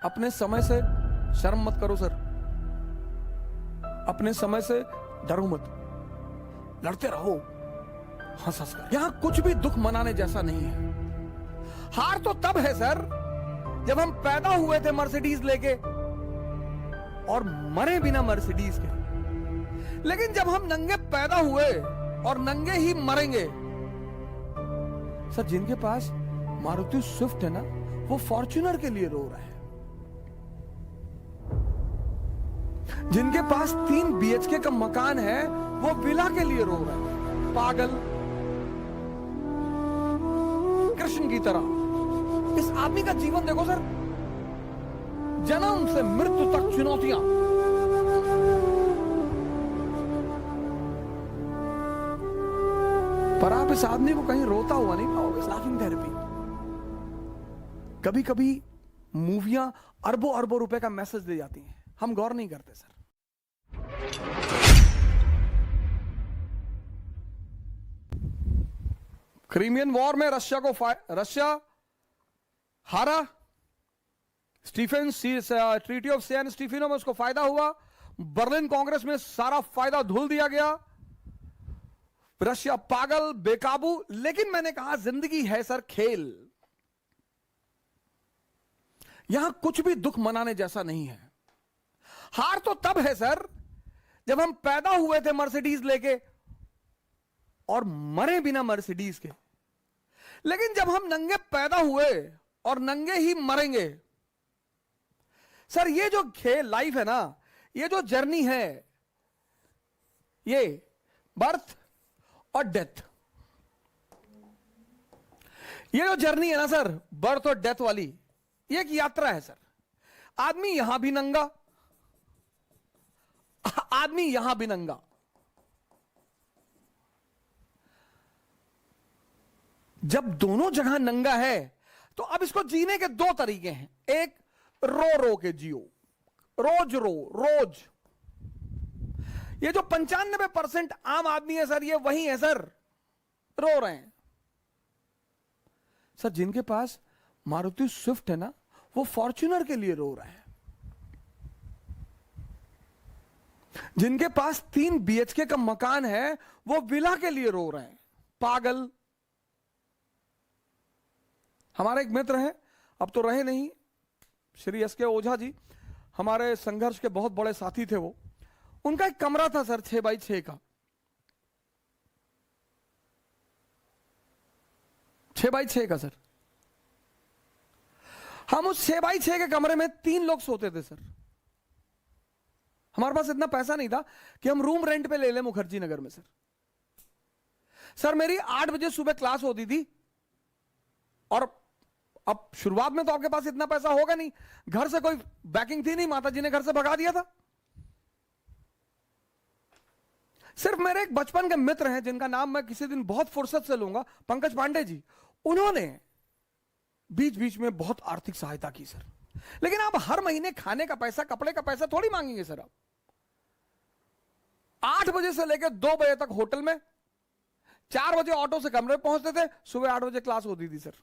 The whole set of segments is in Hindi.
अपने समय से शर्म मत करो सर, अपने समय से डरो मत, लड़ते रहो हंस हंस कर। यहां कुछ भी दुख मनाने जैसा नहीं है। हार तो तब है सर जब हम पैदा हुए थे मर्सिडीज लेके और मरे बिना मर्सिडीज के, लेकिन जब हम नंगे पैदा हुए और नंगे ही मरेंगे। सर जिनके पास मारुति स्विफ्ट है ना, वो फॉर्च्यूनर के लिए रो रहे हैं। जिनके पास 3 BHK का मकान है, वो विला के लिए रो रहे हैं। पागल, कृष्ण की तरह इस आदमी का जीवन देखो सर, जन्म से मृत्यु तक चुनौतियां। पर आप इस आदमी को कहीं रोता हुआ नहीं पाओगे। Laughing therapy. कभी कभी मूवियां अरबों अरबों रुपए का मैसेज दे जाती हैं, हम गौर नहीं करते सर। क्रीमियन वॉर में रशिया हारा, Stephen treaty of San Stefano में उसको फायदा हुआ, बर्लिन कांग्रेस में सारा फायदा धुल दिया गया। रशिया पागल, बेकाबू। लेकिन मैंने कहा जिंदगी है सर खेल, यहां कुछ भी दुख मनाने जैसा नहीं है। हार तो तब है सर जब हम पैदा हुए थे मर्सिडीज लेके और मरे बिना मर्सिडीज के, लेकिन जब हम नंगे पैदा हुए और नंगे ही मरेंगे। सर ये जो खेल लाइफ है ना, ये जो जर्नी है, ये बर्थ और डेथ, ये जो जर्नी है ना सर, बर्थ और डेथ वाली, ये एक यात्रा है सर। आदमी यहां भी नंगा, आदमी यहां भी नंगा। जब दोनों जगह नंगा है तो अब इसको जीने के 2 तरीके हैं। एक, रो रो के जियो, रोज रो रोज। ये जो 95% आम आदमी है सर, ये वही है सर, रो रहे हैं। सर जिनके पास मारुति स्विफ्ट है ना, वो फॉर्च्यूनर के लिए रो रहे हैं। जिनके पास 3 BHK का मकान है, वो विला के लिए रो रहे हैं। पागल। हमारे एक मित्र हैं, अब तो रहे नहीं, श्री SK ओझा जी, हमारे संघर्ष के बहुत बड़े साथी थे वो। उनका एक कमरा था सर 6x6 का, 6x6 का सर। हम उस 6x6 के कमरे में 3 लोग सोते थे सर। हमारे पास इतना पैसा नहीं था कि हम रूम रेंट पे ले लें मुखर्जी नगर में सर। सर मेरी 8 बजे सुबह क्लास होती थी, और अब शुरुआत में तो आपके पास इतना पैसा होगा नहीं, घर से कोई बैकिंग थी नहीं, माता जी ने घर से भगा दिया था। सिर्फ मेरे एक बचपन के मित्र हैं जिनका नाम मैं किसी दिन बहुत फुर्सत से लूंगा, पंकज पांडे जी, उन्होंने बीच बीच में बहुत आर्थिक सहायता की सर। लेकिन आप हर महीने खाने का पैसा, कपड़े का पैसा थोड़ी मांगेंगे सर। आप 8 बजे से लेकर 2 बजे तक होटल में, 4 बजे ऑटो से कमरे पहुंचते थे, सुबह 8 बजे क्लास होती थी सर।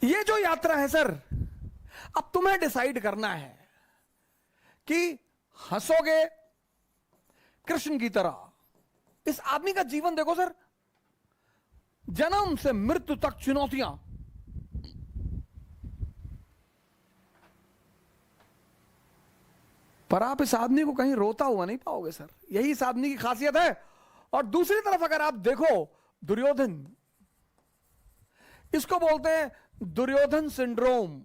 ये जो यात्रा है सर, अब तुम्हें डिसाइड करना है कि हंसोगे कृष्ण की तरह। इस आदमी का जीवन देखो सर, जन्म से मृत्यु तक चुनौतियां। पर आप इस आदमी को कहीं रोता हुआ नहीं पाओगे सर, यही इस आदमी की खासियत है। और दूसरी तरफ अगर आप देखो दुर्योधन, इसको बोलते हैं दुर्योधन सिंड्रोम।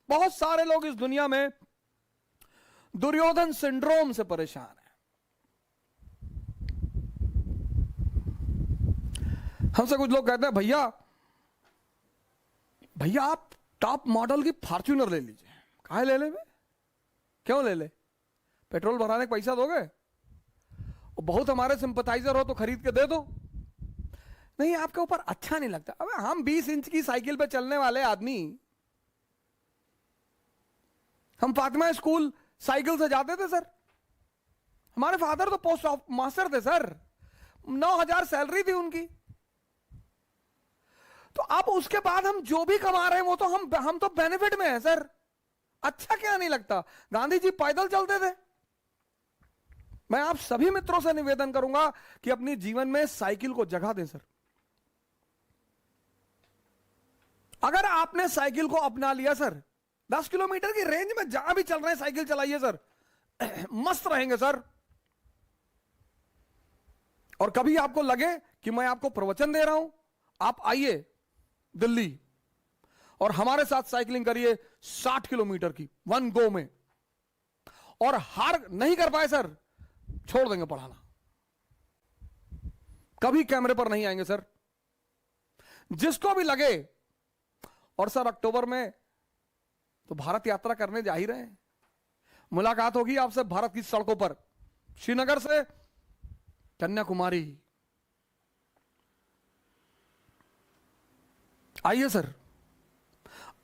बहुत सारे लोग इस दुनिया में दुर्योधन सिंड्रोम से परेशान हैं। हमसे कुछ लोग कहते हैं, भैया भैया आप टॉप मॉडल की फॉर्च्यूनर ले लीजिए। काहे ले ले बे? क्यों ले ले? पेट्रोल भराने का पैसा दोगे? और बहुत हमारे सिंपथाइजर हो तो खरीद के दे दो। नहीं, आपके ऊपर अच्छा नहीं लगता। अबे हम 20 इंच की साइकिल पे चलने वाले आदमी, हम फातिमा स्कूल साइकिल से जाते थे सर। हमारे फादर तो पोस्ट मास्टर थे सर, 9,000 सैलरी थी उनकी। तो अब उसके बाद हम जो भी कमा रहे हैं वो तो हम तो बेनिफिट में है सर। अच्छा क्या नहीं लगता? गांधी जी पैदल चलते थे। मैं आप सभी मित्रों से निवेदन करूंगा कि अपनी जीवन में साइकिल को जगह दें सर। अगर आपने साइकिल को अपना लिया सर, 10 किलोमीटर की रेंज में जहां भी चल रहे हैं साइकिल चलाइए सर, मस्त रहेंगे सर। और कभी आपको लगे कि मैं आपको प्रवचन दे रहा हूं, आप आइए दिल्ली और हमारे साथ साइकिलिंग करिए 60 किलोमीटर की 1 गो में। और हार नहीं कर पाए सर, छोड़ देंगे पढ़ाना, कभी कैमरे पर नहीं आएंगे सर। जिसको भी लगे। और सर अक्टूबर में तो भारत यात्रा करने जा ही रहे हैं। मुलाकात होगी आपसे भारत की सड़कों पर, श्रीनगर से कन्याकुमारी। आइए सर,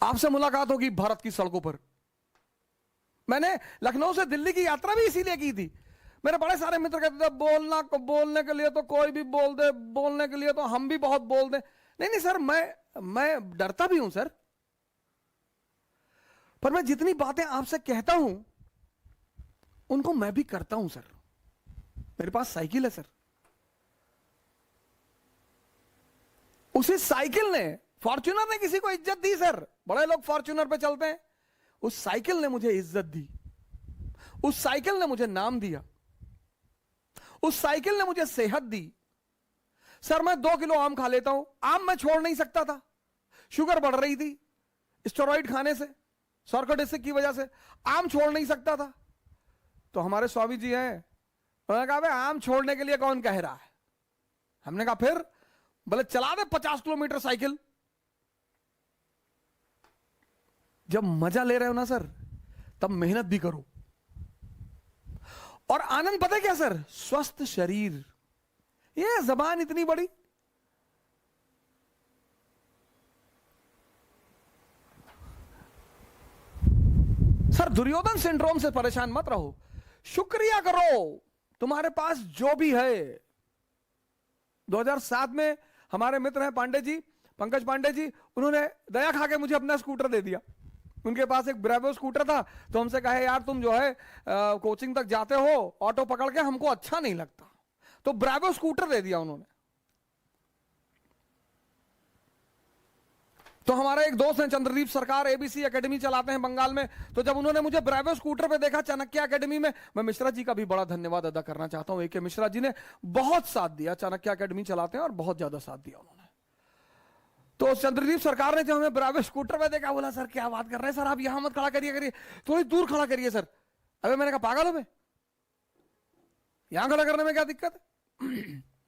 आपसे मुलाकात होगी भारत की सड़कों पर। मैंने लखनऊ से दिल्ली की यात्रा भी इसीलिए की थी। मेरे बड़े सारे मित्र कहते थे बोलने के लिए तो कोई भी बोल दे, बोलने के लिए तो हम भी बहुत बोल दे। नहीं सर, मैं डरता भी हूं सर, पर मैं जितनी बातें आपसे कहता हूं उनको मैं भी करता हूं सर। मेरे पास साइकिल है सर, उसी साइकिल ने, फॉर्च्यूनर ने किसी को इज्जत दी सर। बड़े लोग फॉर्च्यूनर पे चलते हैं, उस साइकिल ने मुझे इज्जत दी, उस साइकिल ने मुझे नाम दिया, उस साइकिल ने मुझे सेहत दी। सर मैं 2 किलो आम खा लेता हूं, आम मैं छोड़ नहीं सकता था, शुगर बढ़ रही थी स्टेरॉइड खाने से, सर्कोडेसिस की वजह से आम छोड़ नहीं सकता था। तो हमारे स्वामी जी हैं, उन्होंने कहा भाई आम छोड़ने के लिए कौन कह रहा है। हमने कहा फिर, बोले चला दे 50 किलोमीटर साइकिल। जब मजा ले रहे हो ना सर, तब मेहनत भी करो। और आनंद पता है क्या सर? स्वस्थ शरीर। ये जबान इतनी बड़ी, सर दुर्योधन सिंड्रोम से परेशान मत रहो, शुक्रिया करो तुम्हारे पास जो भी है। 2007 में हमारे मित्र हैं पांडे जी, पंकज पांडे जी, उन्होंने दया खा के मुझे अपना स्कूटर दे दिया। उनके पास एक ब्रेवो स्कूटर था, तो हमसे कहे यार तुम जो है कोचिंग तक जाते हो ऑटो पकड़ के, हमको अच्छा नहीं लगता, तो ब्रेवो स्कूटर दे दिया उन्होंने। तो हमारे एक दोस्त हैं चंद्रदीप सरकार, एबीसी एकेडमी चलाते हैं बंगाल में, तो जब उन्होंने मुझे ब्रेवो स्कूटर पे देखा चाणक्य एकेडमी में, मैं मिश्रा जी का भी बड़ा धन्यवाद अदा करना चाहता हूं। ए.के. मिश्रा जी ने बहुत साथ दिया, चाणक्य एकेडमी चलाते हैं और बहुत ज्यादा साथ दिया उन्होंने। तो चंद्रदीप सरकार ने जब हमें ब्रेवो स्कूटर पे देखा, बोला सर क्या बात कर रहे हैं सर, आप यहां मत खड़ा करिए, थोड़ी दूर खड़ा करिए सर। अबे मैंने कहा पागल हो मैं, यहां खड़ा करने में क्या दिक्कत है,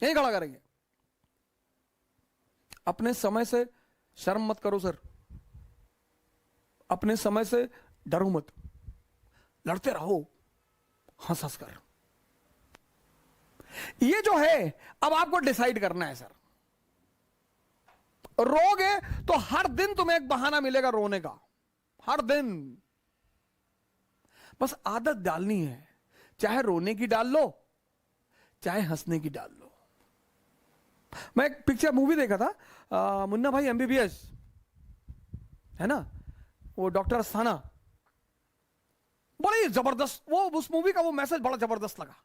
यहीं खड़ा करेंगे। अपने समय से शर्म मत करो सर, अपने समय से डरो मत, लड़ते रहो हंस हंस कर। ये जो है अब आपको डिसाइड करना है सर। रोगे तो हर दिन तुम्हें एक बहाना मिलेगा रोने का, हर दिन। बस आदत डालनी है, चाहे रोने की डाल लो चाहे हंसने की डाल लो। मैं एक पिक्चर मूवी देखा था, मुन्ना भाई एमबीबीएस है ना, वो डॉक्टर अस्थाना, बड़ी जबरदस्त वो, उस मूवी का वो मैसेज बड़ा जबरदस्त लगा।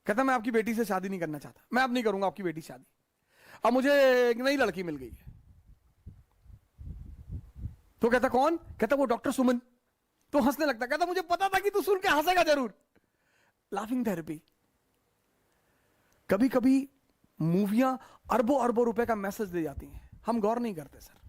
कहता मैं आपकी बेटी से शादी नहीं करना चाहता, मैं अब नहीं करूंगा आपकी बेटी से शादी, अब मुझे एक नई लड़की मिल गई है। तो कहता कौन? कहता वो डॉक्टर सुमन। तो हंसने लगता, कहता मुझे पता था कि तू सुन के हंसेगा जरूर। Laughing therapy. कभी कभी मूवियां अरबों अरबों रुपए का मैसेज दे जाती हैं, हम गौर नहीं करते सर।